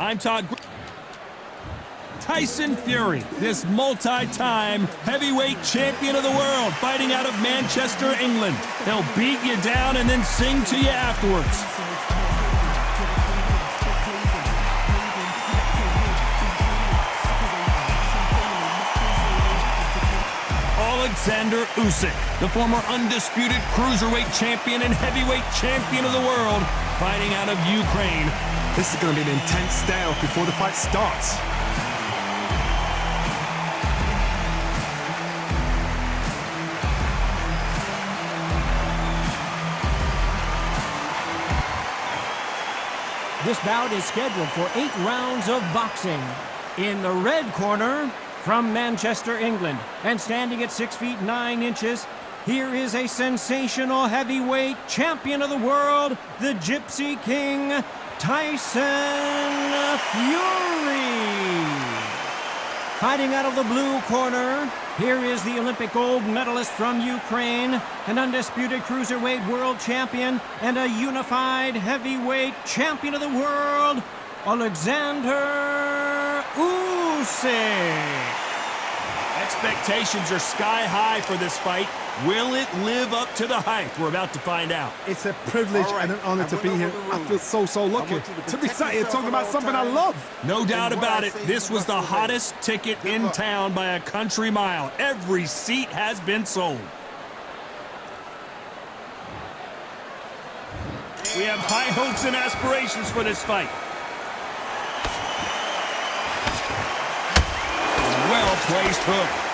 I'm Todd. Tyson Fury, this multi-time heavyweight champion of the world, fighting out of Manchester, England. He'll beat you down and then sing to you afterwards. Alexander Usyk, the former undisputed cruiserweight champion and heavyweight champion of the world, fighting out of Ukraine. This is going to be an intense stare-off before the fight starts. This bout is scheduled for 8 rounds of boxing. In the red corner, from Manchester, England, and standing at 6 feet 9 inches, here is a sensational heavyweight champion of the world, the Gypsy King, Tyson Fury. Fighting out of the blue corner, here is the Olympic gold medalist from Ukraine, an undisputed cruiserweight world champion, and a unified heavyweight champion of the world, Alexander Usyk. Expectations are sky high for this fight. Will it live up to the hype? We're about to find out. It's a privilege and an honor to be here. I feel so lucky to be sat here talking about something I love. No doubt about it. This was the hottest ticket in town by a country mile. Every seat has been sold. We have high hopes and aspirations for this fight. Well-placed hook.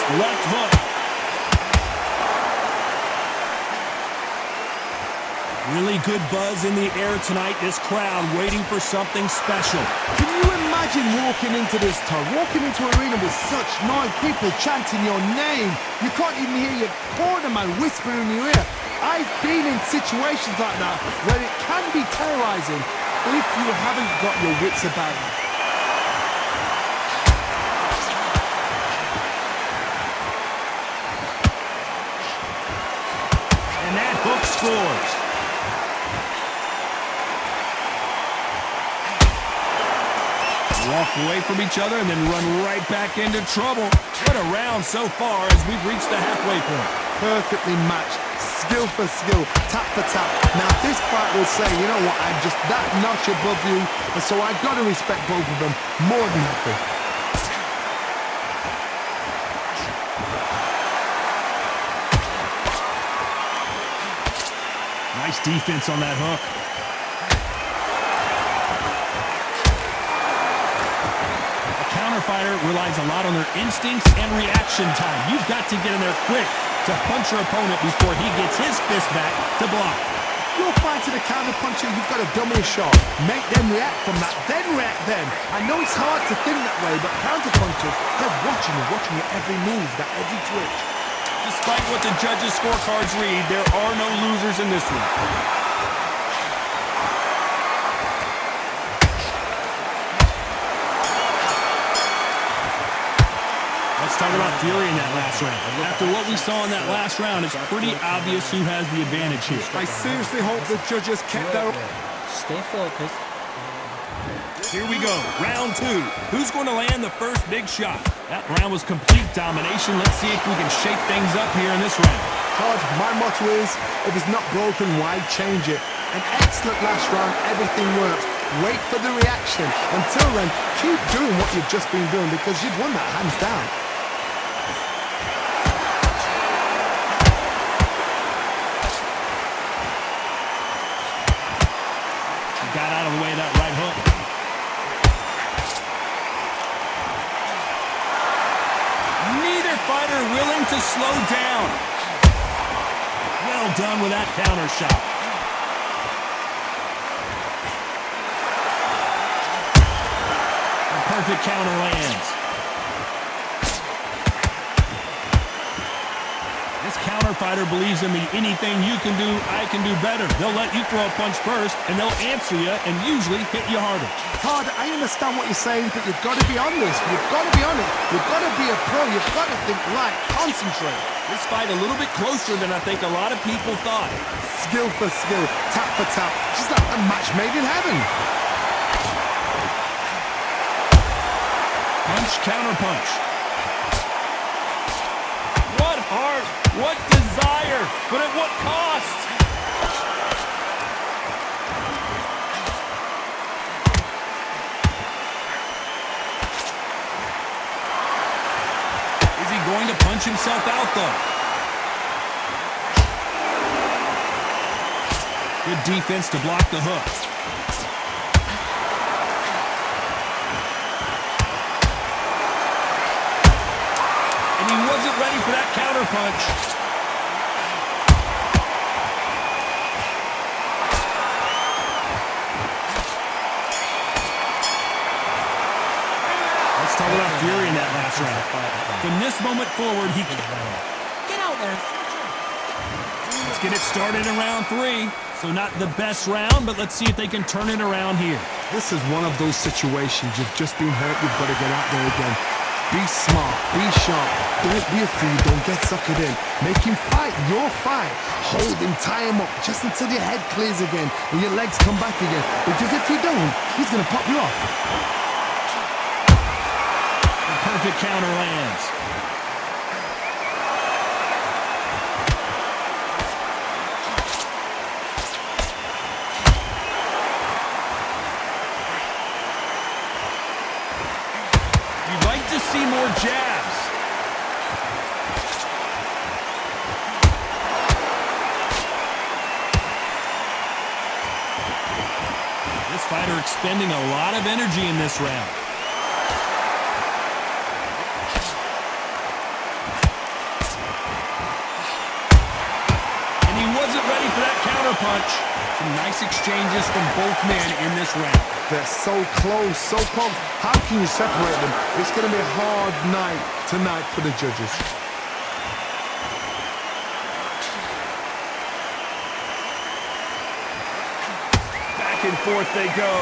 Left hook. Really good buzz in the air tonight. This crowd waiting for something special. Can you imagine walking into this town, walking into an arena with such noise, people chanting your name? You can't even hear your cornerman whisper in your ear. I've been in situations like that where it can be terrorizing if you haven't got your wits about you. Hook scores. Walk away from each other and then run right back into trouble. What a round so far as we've reached the halfway point. Perfectly matched, skill for skill, tap for tap. Now this fight will say, you know what, I'm just that notch above you, and so I've got to respect both of them more than happy. Nice defense on that hook. A counterfighter relies a lot on their instincts and reaction time. You've got to get in there quick to punch your opponent before he gets his fist back to block. You're fighting a counter-puncher, you've got to dummy a shot. Make them react from that, then react then. I know it's hard to think that way, but counter-punchers, they're watching your every move, that every twitch. Despite what the judges' scorecards read, there are no losers in this one. Let's talk about Fury in that last round. After what we saw in that last round, it's pretty obvious who has the advantage here. I seriously hope the judges kept their... Stay focused. Here we go, round 2. Who's going to land the first big shot? That round was complete domination. Let's see if we can shake things up here in this round. Todd, my motto is, if it's not broken, why change it? An excellent last round, everything works. Wait for the reaction. Until then, keep doing what you've just been doing because you've won that hands down. Got out of the way of that right hook. Neither fighter willing to slow down. Well done with that counter shot. A perfect counter lands. This counter fighter believes in the anything you can do, I can do better. They'll let you throw a punch first, and they'll answer you and usually hit you harder. Todd, I understand what you're saying, but you've got to be on this. You've got to be on it. You've got to be a pro. You've got to think right. Concentrate. This fight a little bit closer than I think a lot of people thought. Skill for skill, tap for tap. Just like a match made in heaven. Punch, counter punch. What heart, what desire, but at what cost? Is he going to punch himself out, though? Good defense to block the hook. And he wasn't ready for that counter punch. Let's talk about Fury in that last round. From this moment forward, he can... Get out there. Let's get it started in round 3. So not the best round, but let's see if they can turn it around here. This is one of those situations. You've just been hurt. You've got to get out there again. Be smart. Be sharp. Don't be a fool. Don't get suckered in. Make him fight your fight. Hold him. Tie him up just until your head clears again and your legs come back again. Because if you don't, he's going to pop you off. The perfect counter lands. See more jabs. This fighter expending a lot of energy in this round. And he wasn't ready for that counter punch. Some nice exchanges from both men in this round. They're so close, so close. How can you separate them? It's going to be a hard night tonight for the judges. Back and forth they go.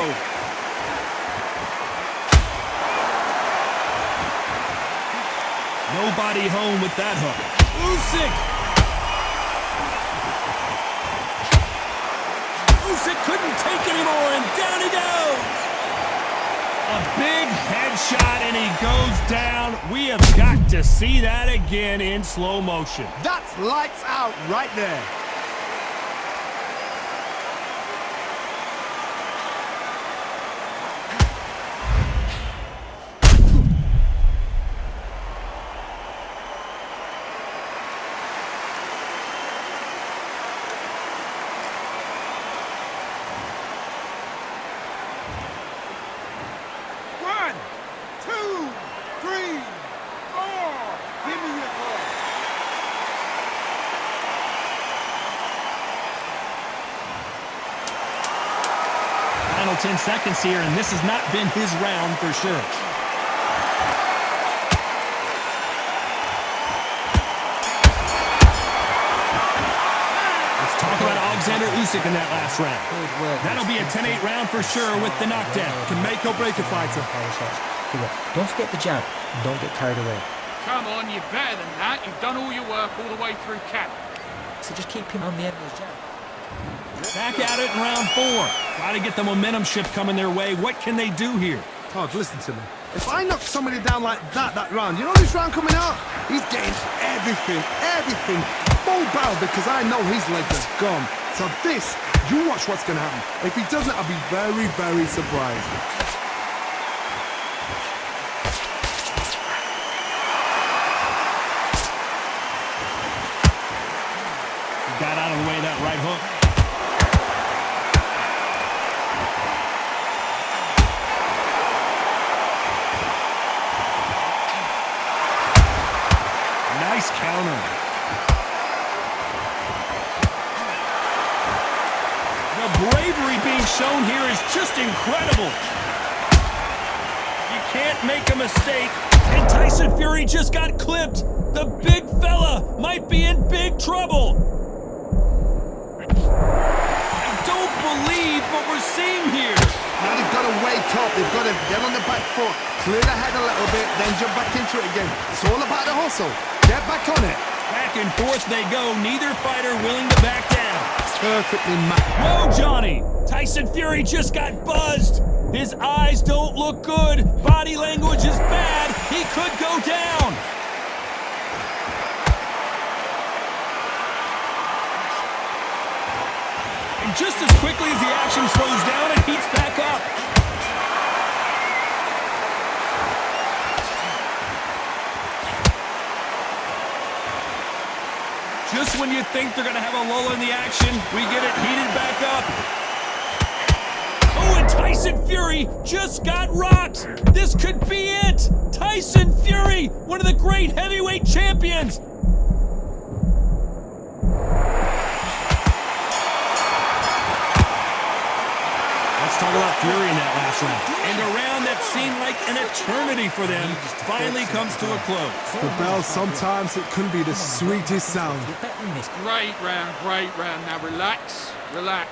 Nobody home with that hook. Usyk! Usyk couldn't take anymore, and down he goes! A big headshot, and he goes down. We have got to see that again in slow motion. That's lights out right there. Final 10 seconds here, and this has not been his round for sure. Let's talk about Alexander Usyk in that last round. That'll be a 10-8 round for sure with the knockdown. Can make or break a fighter. Don't forget the jab. Don't get carried away. Come on, you're better than that. You've done all your work all the way through camp. So just keep him on the end of his jab. Back at it in round 4. Got to get the momentum shift coming their way. What can they do here? Todd, listen to me. If I knock somebody down like that round, you know this round coming out? He's getting everything, full barrel, because I know his legs are gone. So this, you watch what's going to happen. If he doesn't, I'll be very, very surprised. Got out of the way of that right hook. Nice counter. The bravery being shown here is just incredible. You can't make a mistake. And Tyson Fury just got clipped. The big fella might might be in big trouble. I don't believe what we're seeing here. Now they've got to wake up. They've got to get on the back foot, clear the head a little bit, then jump back into it again. It's all about the hustle. Get back on it. Back and forth they go. Neither fighter willing to back down. Perfectly matched. Whoa, Johnny! Tyson Fury just got buzzed. His eyes don't look good. Body language is bad. He could go down. And just as quickly as the action slows down, it heats back up. Just when you think they're going to have a lull in the action, we get it heated back up. Oh, and Tyson Fury just got rocked. This could be it. Tyson Fury, one of the great heavyweight champions. Let's talk about Fury in that last round. And a round that seemed like an eternity for them finally comes to a close. The bell, sometimes it can be the sweetest sound. Great round, great round. Now relax, relax.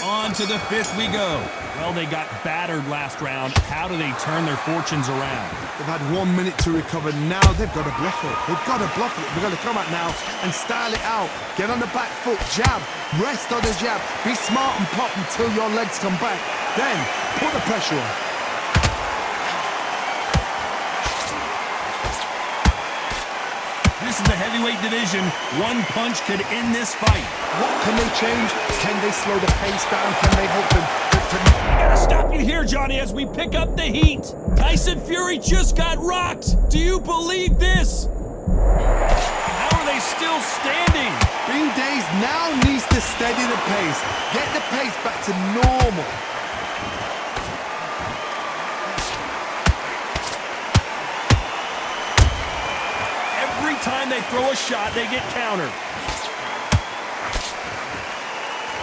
On to the fifth we go. Well, they got battered last round. How do they turn their fortunes around? They've had 1 minute to recover. Now they've got to bluff it. They've got to bluff it. They've got to come out now and style it out. Get on the back foot, jab, rest on the jab. Be smart and pop until your legs come back. Then put the pressure on. This is the heavyweight division. One punch could end this fight. What can they change? Can they slow the pace down? Can they help them? I gotta stop you here, Johnny, as we pick up the heat. Tyson Fury just got rocked. Do you believe this? How are they still standing? Bean Days now needs to steady the pace. Get the pace back to normal. Every time they throw a shot, they get countered.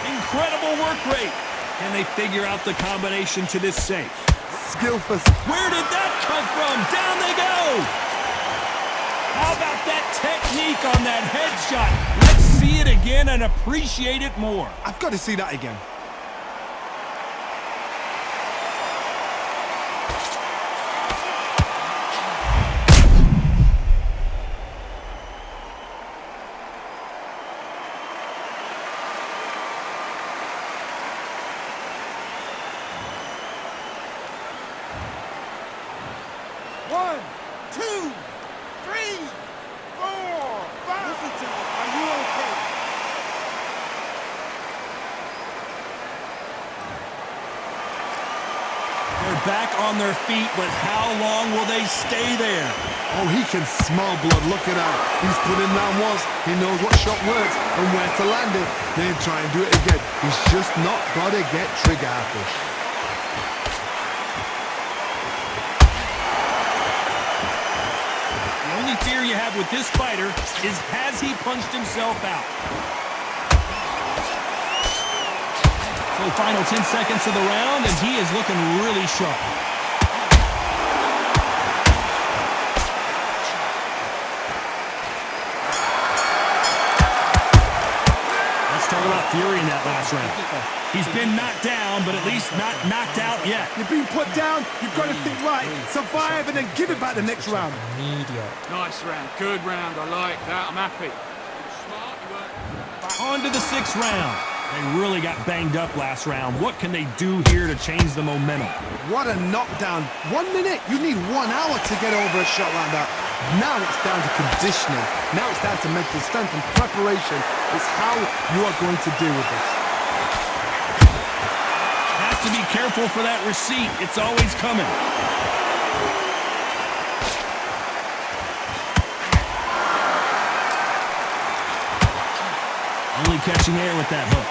Incredible work rate. Can they figure out the combination to this safe? Skillful. Where did that come from? Down they go! How about that technique on that headshot? Let's see it again and appreciate it more. I've got to see that again. One, two, three, four, five. Listen to me. Are you okay? They're back on their feet, but how long will they stay there? Oh, he can smell blood. Look at that. He's put in round once. He knows what shot works and where to land it. Then try and do it again. He's just not got to get trigger happy. The only fear you have with this fighter is, has he punched himself out? So final 10 seconds of the round, and he is looking really sharp. Let's talk about Fury in that last round. He's been knocked down, but at least not knocked out yet. You've been put down. You've got to think right. Survive and then give it back the next round. Nice round, good round. I like that. I'm happy. Smart, you weren't. On to the sixth round. They really got banged up last round. What can they do here to change the momentum? What a knockdown. 1 minute. You need 1 hour to get over a shot like that. Now it's down to conditioning. Now it's down to mental strength and preparation. It's how you are going to deal with this. Have to be careful for that receipt. It's always coming. Only catching air with that hook.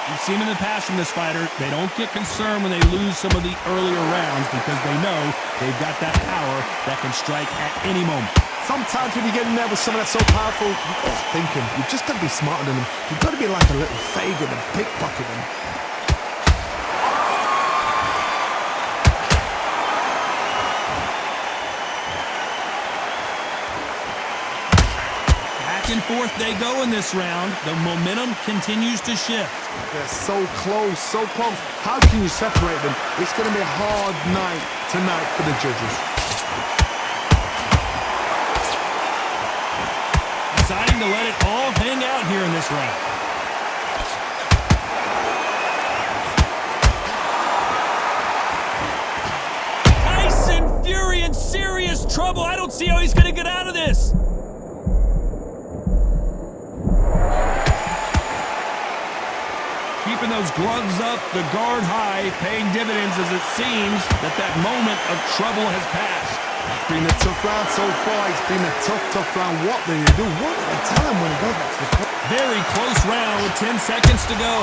We've seen in the past from this fighter, they don't get concerned when they lose some of the earlier rounds because they know they've got that power that can strike at any moment. Sometimes when you get in there with someone that's so powerful, you've got to think him. You've just got to be smarter than him. You've got to be like a little Fagin and pickpocket him. and forth they go in this round. The momentum continues to shift. They're so close, so close. How can you separate them? It's going to be a hard night tonight for the judges. Deciding to let it all hang out here in this round. Tyson Fury in serious trouble. I don't see how he's going to get out of this. Keeping those gloves up, the guard high, paying dividends as it seems that moment of trouble has passed. It's been a tough round so far. It's been a tough round. What do you do? What do they tell him when he goes back to the court? Very close round with 10 seconds to go.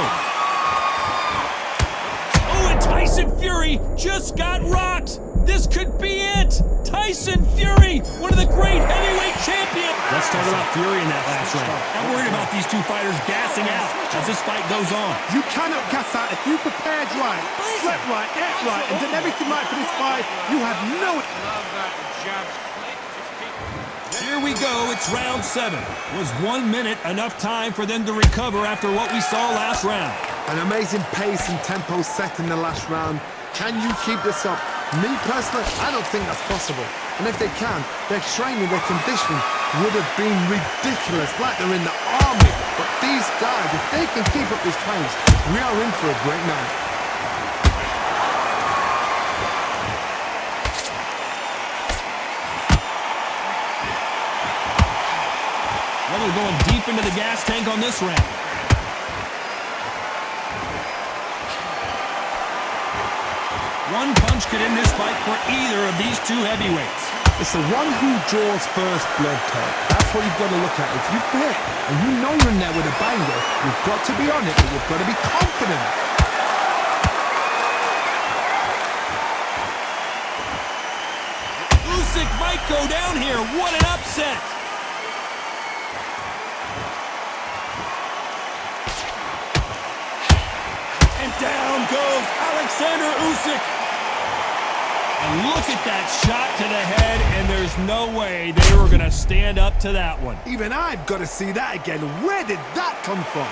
Oh, and Tyson Fury just got rocked. This could be it. Tyson Fury, one of the great heavyweight champions. Let's talk about Fury in that last round. I'm worried about these two fighters gassing out as this fight goes on. You cannot gas out. If you prepared right, slept right, ate right, and did everything right for this fight, you have no... Love that jabs. Just keep... Here we go. It's round 7. Was 1 minute enough time for them to recover after what we saw last round? An amazing pace and tempo set in the last round. Can you keep this up? Me personally, I don't think that's possible. And if they can, their training, their conditioning would have been ridiculous, like they're in the army. But these guys, if they can keep up this pace, we are in for a great night. Well, they're going deep into the gas tank on this round. One punch could end this fight for either of these two heavyweights. It's the one who draws first blood, Todd. That's what you've got to look at. If you hit and you know you're in there with a banger, you've got to be on it, but you've got to be confident. Usyk might go down here. What an upset! And down goes Alexander Usyk. And look at that shot to the head, and there's no way they were going to stand up to that one. Even I've got to see that again. Where did that come from?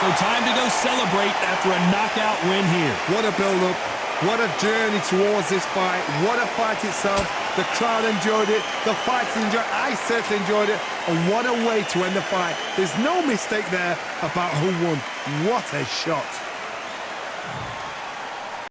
So time to go celebrate after a knockout win here. What a build-up. What a journey towards this fight. What a fight itself. The crowd enjoyed it. The fighters enjoyed it. I certainly enjoyed it. And what a way to end the fight. There's no mistake there about who won. What a shot.